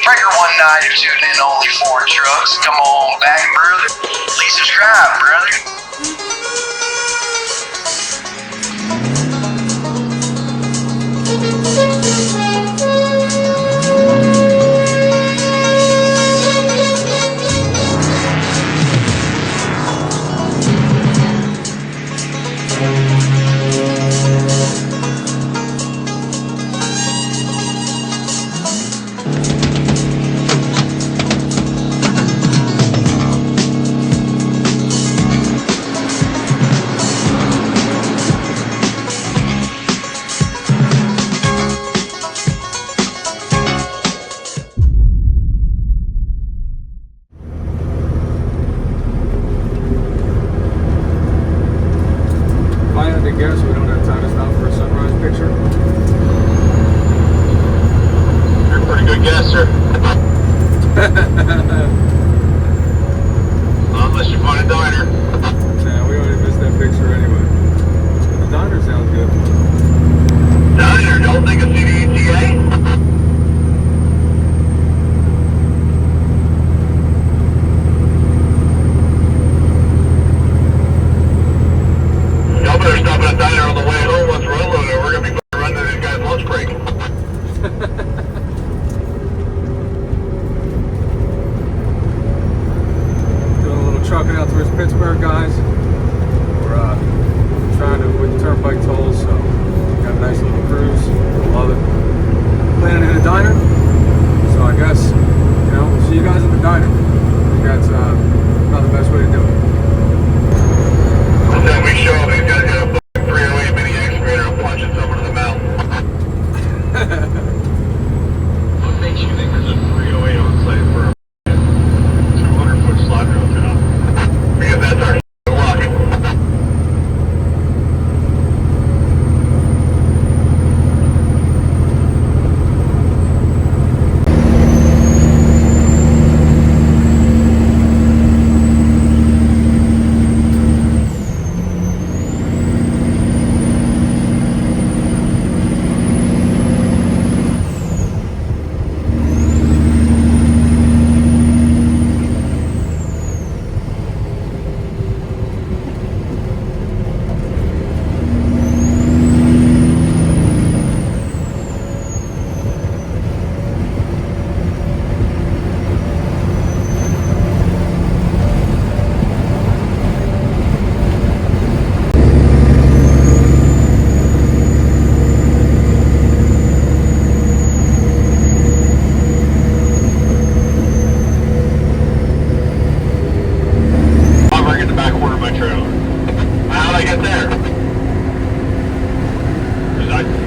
Breaker 19, you're tuning in only for trucks. Come on back, brother. Please subscribe, brother. Guess we don't have time to stop for a sunrise picture. You're a pretty good guesser. Unless you find a diner. Nah, we already missed that picture anyway. The diner sounds good. Diner, don't think of CDTA? Better stop at a diner on the way home once we're unloaded. We're going to be running to these guys' lunch break. Doing a little trucking out towards Pittsburgh, guys. We're trying to avoid the turnpike tolls, so got a nice little cruise. Love it. Planning to hit a diner, so I guess, you know, we'll see you guys at the diner. I think that's not the best way to do it. Then we show up, these guys got a 308 mini excavator and punching someone in the mouth. What makes you think there's a 308 on site for a 200-foot slide rail job? Because that's our luck.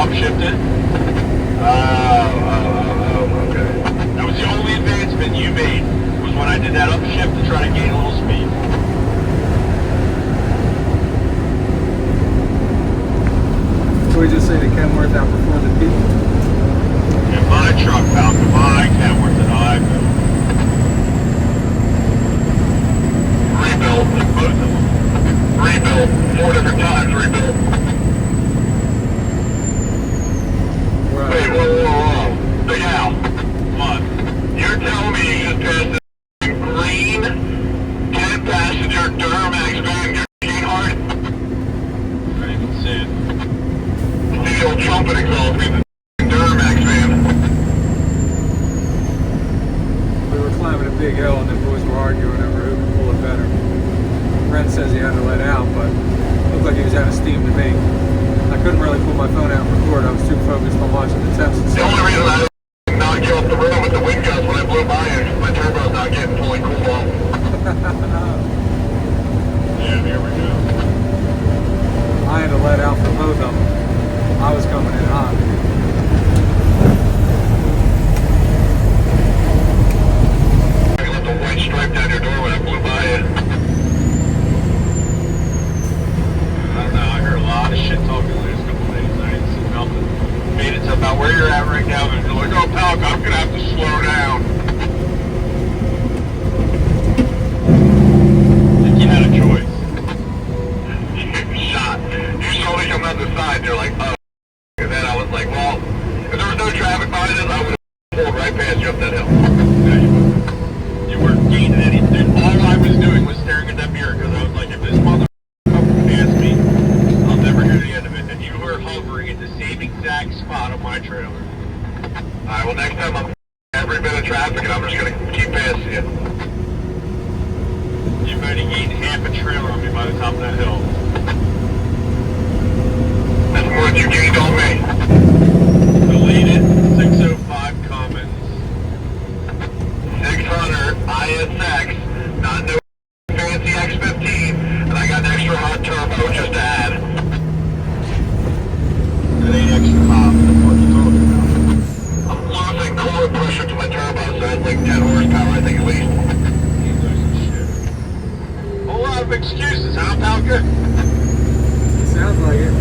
Upshifted? Okay. That was the only advancement you made, was when I did that upshift to try to gain a little speed. So we just say that Kenworth outperformed the people? In my truck, pal, my Kenworth and I rebuilt both of them. Rebuilt 4 different times, rebuilt. Wait, whoa. So yeah, come on. You're telling me you just passed a green 10-passenger Duramax van, your sweetheart? I didn't even see it. See the old trumpet exhaust being the Duramax van. We were climbing a big hill and the boys were arguing over who could pull it better. Brent says he had to let out, but it looked like he was out of steam to me. I couldn't really pull my phone out and record. I was too focused on watching the temps and The stuff. only reason I didn't knock you off the road with the wind gusts when I blew by you is my turbo's not getting fully cooled off. Yeah, here we go. I had to let out for both of them. I was coming in hot. I left a white stripe down your door when I blew by you. I don't know, I heard a lot of shit talking the last couple of days. I ain't seen nothing. Made it to about where you're at right now, and you're like, oh, pal, I'm gonna have to slow down. I think you had a choice. Shot. You saw me come out the side, and you're like, oh. And then I was like, well, if there was no traffic behind us, I would have pulled right past you up that hill. You better gain half a trailer on me by the top of that hill. That's more than you gained on me. Deleted 605 comments. 600 ISX, not no fancy X15, and I got an extra hot turbo just to add. That ain't extra hot. What are you talking about? I'm losing core pressure to my turbo, so that's like 10 horsepower, I think at least. You losing shit. A whole lot of excuses, huh, Palka? Sounds like it.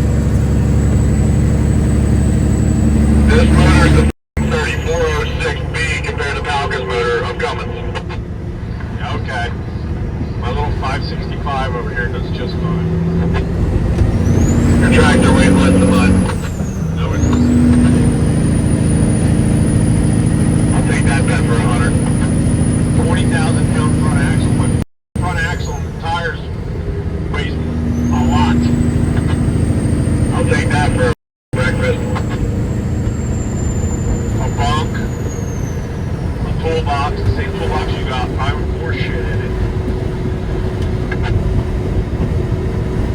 This motor is a 3406B compared to Palka's motor of Cummins. Yeah, okay. My little 565 over here does just fine. Your tractor weighs less than mine. No, it doesn't. I'll take that bet for 100. 20,000 pound front axle. My front axle and tires weighs a lot. I'll take that for breakfast. A bunk. A toolbox. The same toolbox you got. 504 shit in it.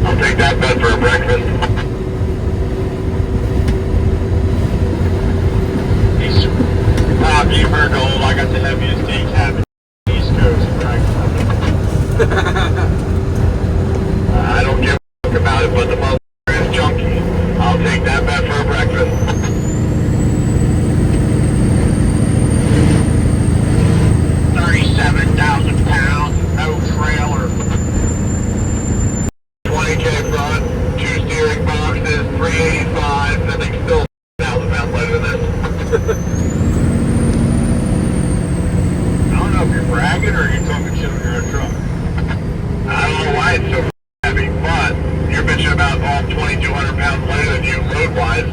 I'll take that bed for a breakfast. You've heard the old, I got the heaviest day cab in the East Coast, right? I don't give a fuck about it, but the motherfucker is junky. I'll take that bed for a breakfast. 37,000 pounds, no trailer. 20K front, 2 steering boxes, 385, and they still 1,000 pounds lighter than this. I don't know if you're bragging or you're talking shit on your own truck. I don't know why it's so heavy, but you're bitching about all 2,200 pounds lighter than you load-wise.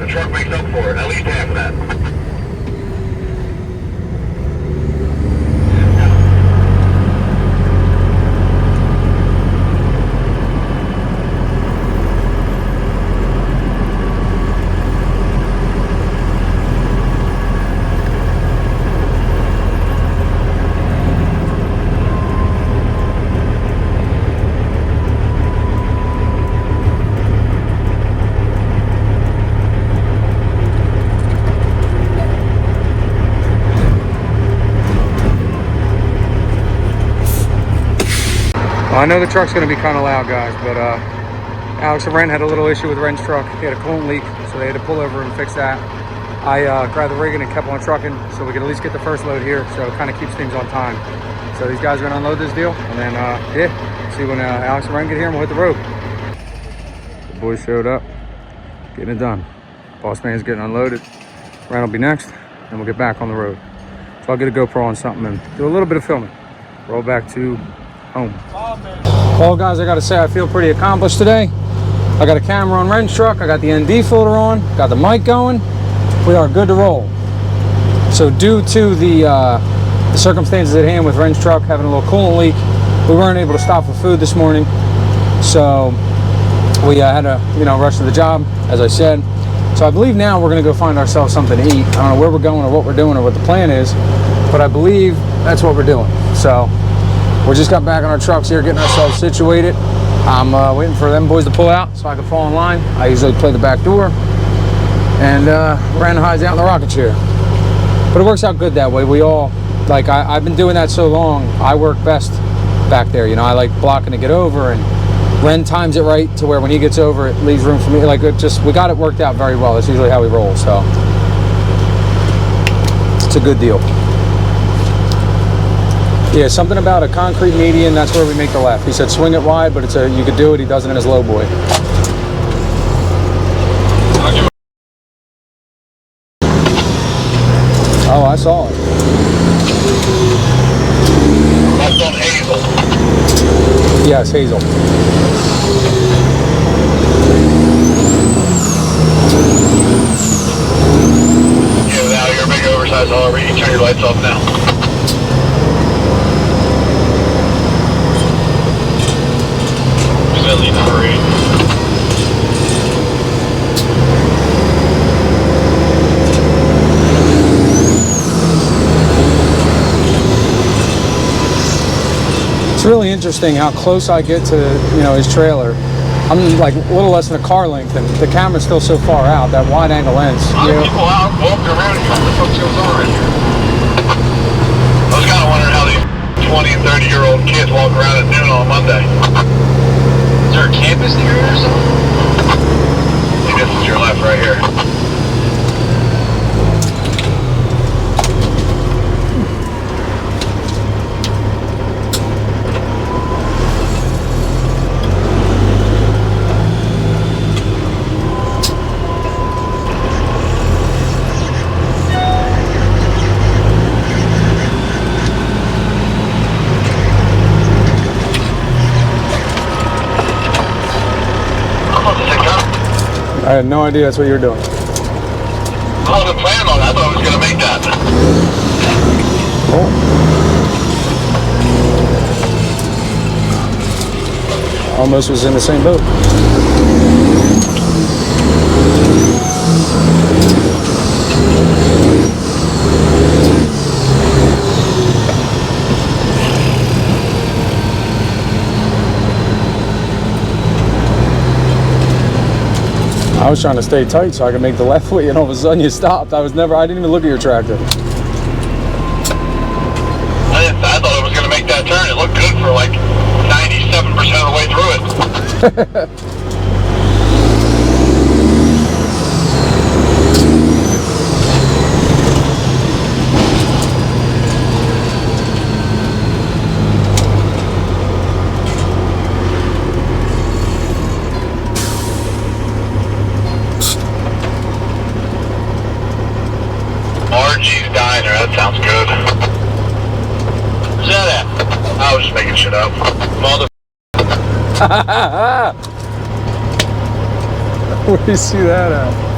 The truck makes up for it, at least half of that. I know the truck's going to be kind of loud, guys, but Alex and Ren had a little issue with Ren's truck. He had a coolant leak, so they had to pull over and fix that. I grabbed the rigging and kept on trucking so we could at least get the first load here, so it kind of keeps things on time. So these guys are going to unload this deal, and then, yeah, see when Alex and Ren get here and we'll hit the road. The boys showed up, getting it done. Boss man's getting unloaded. Ren will be next, and we'll get back on the road. So I'll get a GoPro on something and do a little bit of filming. Roll back to home. Well, guys, I gotta say I feel pretty accomplished today. I got a camera on Ren's truck, I got the ND filter on, got the mic going. We are good to roll. So due to the circumstances at hand with Ren's truck having a little coolant leak, we weren't able to stop for food this morning. So we had to, rush to the job, as I said. So I believe now we're gonna go find ourselves something to eat. I don't know where we're going or what we're doing or what the plan is, but I believe that's what we're doing. So we just got back on our trucks here, getting ourselves situated. I'm waiting for them boys to pull out so I can fall in line. I usually play the back door. And Ren hides out in the rocket chair. But it works out good that way. We all, I've been doing that so long, I work best back there. I like blocking to get over, and Ren times it right to where when he gets over, it leaves room for me. We got it worked out very well. That's usually how we roll, so it's a good deal. Yeah, something about a concrete median, that's where we make the left. He said swing it wide, but you could do it. He does it in his low boy. Oh, I saw it. That's on Hazel. Yes, Hazel. Yeah, without your big oversized hauler, you can turn your lights off now. really interesting how close I get to, you know, his trailer. I'm like a little less than a car length, and the camera's still so far out, that wide angle lens. A lot of people out walking around and what the fuck goes on right here. I was kind of wondering how these 20 and 30-year-old kids walk around at noon on Monday. Is there a campus near here or something? I think this is your left right here. I had no idea that's what you were doing. I wasn't planning on that. I thought I was going to make that. Oh. Almost was in the same boat. I was trying to stay tight so I could make the left way, and all of a sudden you stopped. I didn't even look at your tractor. I thought I was going to make that turn. It looked good for like 97% of the way through it. RG's Diner, that sounds good. Where's that at? I was just making shit up. Mother. Where do you see that at?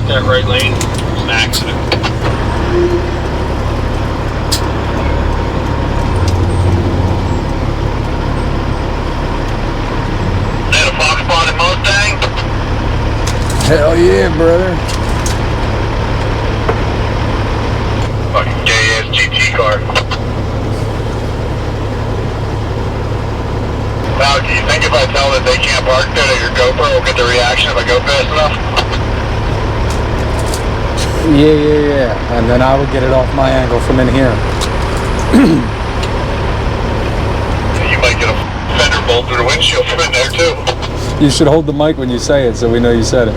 That right lane was an accident. That a Fox spotted Mustang? Hell yeah, brother. Fucking gay ass GT car. Now, do you think if I tell that they can't park there that your GoPro will get the reaction if I go fast enough? Yeah. And then I would get it off my angle from in here. You might get a fender bolt through the windshield from in there too. You should hold the mic when you say it so we know you said it.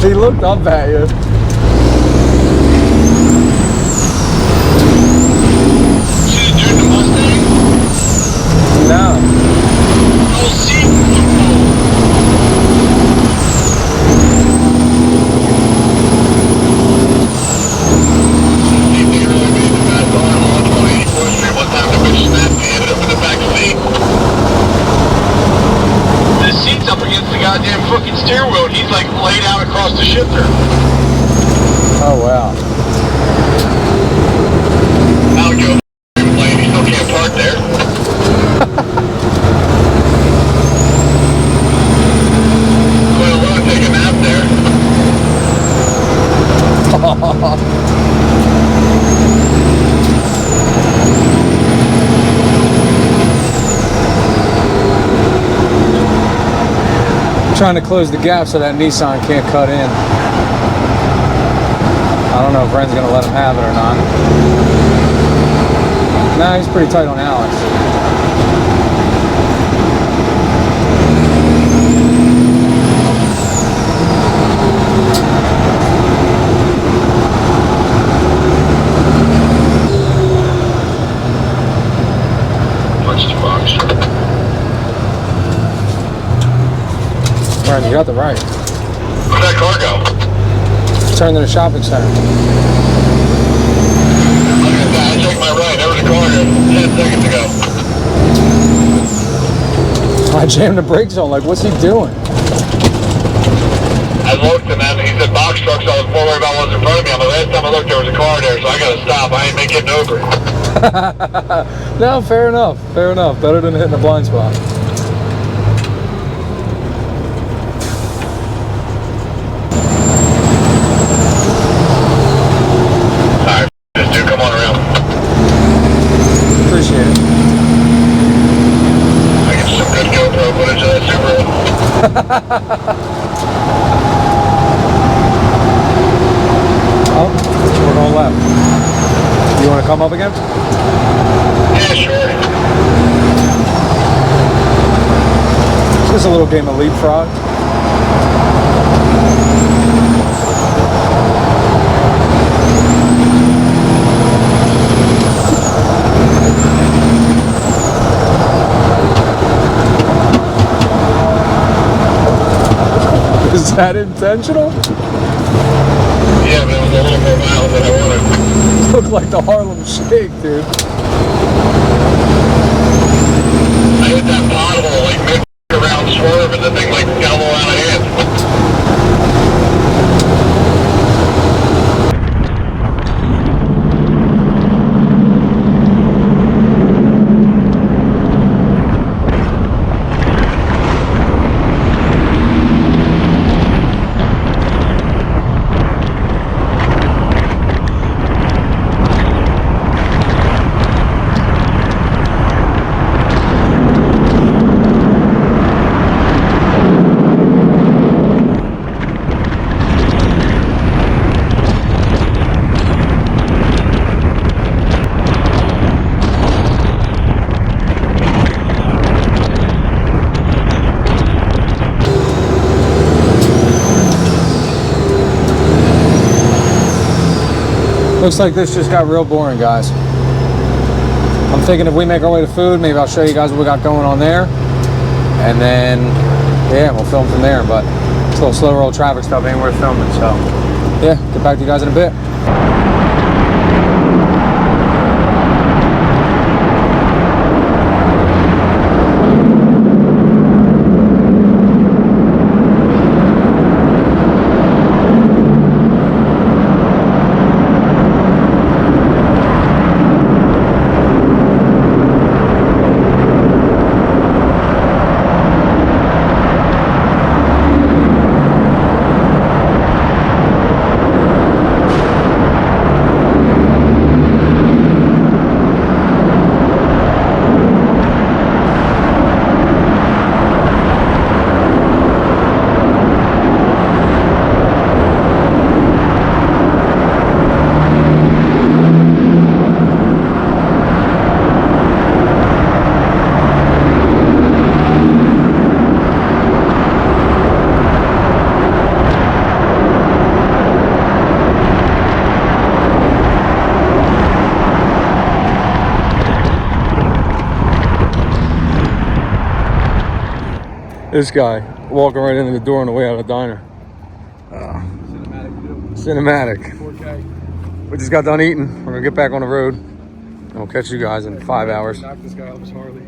He looked up at you. See the dude in the Mustang? No. Oh, see. They really made the guy go on 184th Street one time. The bitch snapped and ended up in the back seat. The seat's up against the goddamn fucking steering wheel, and he's like laid out across the shifter. Oh wow. Now Joe complained he still can't park there. Well, we're gonna take a nap there. Trying to close the gap so that Nissan can't cut in. I don't know if Ren's gonna let him have it or not. Nah, he's pretty tight on Alex. Right, you got the right. Where'd that car go? Turn to the shopping center. I checked my right. There was a car here 10 seconds ago. I jammed the brakes on. Like, what's he doing? I looked and then he said box truck, so I was more worried about what's in front of me. The last time I looked, there was a car there, so I gotta stop. I ain't getting over it. No, fair enough. Fair enough. Better than hitting a blind spot. Alright, this dude, come on around. Appreciate it. I get some good GoPro footage of that Subaru. Oh, we're going left. You want to come up again? Yeah, sure. Just a little game of Leapfrog. Is that intentional? Yeah, but it was a little more miles than I wanted. Looked like the Harlem Shake, dude. I hit that pothole like mid-round swerve and the thing like got a little out of hand. Looks like this just got real boring, guys. I'm thinking if we make our way to food, maybe I'll show you guys what we got going on there. And then, yeah, we'll film from there. But it's a little slow roll traffic stuff, ain't worth filming. So, yeah, get back to you guys in a bit. This guy walking right into the door on the way out of the diner. Cinematic. 4K. We just got done eating. We're gonna get back on the road. And we'll catch you guys in 5 hours. Knock this guy off his Harley.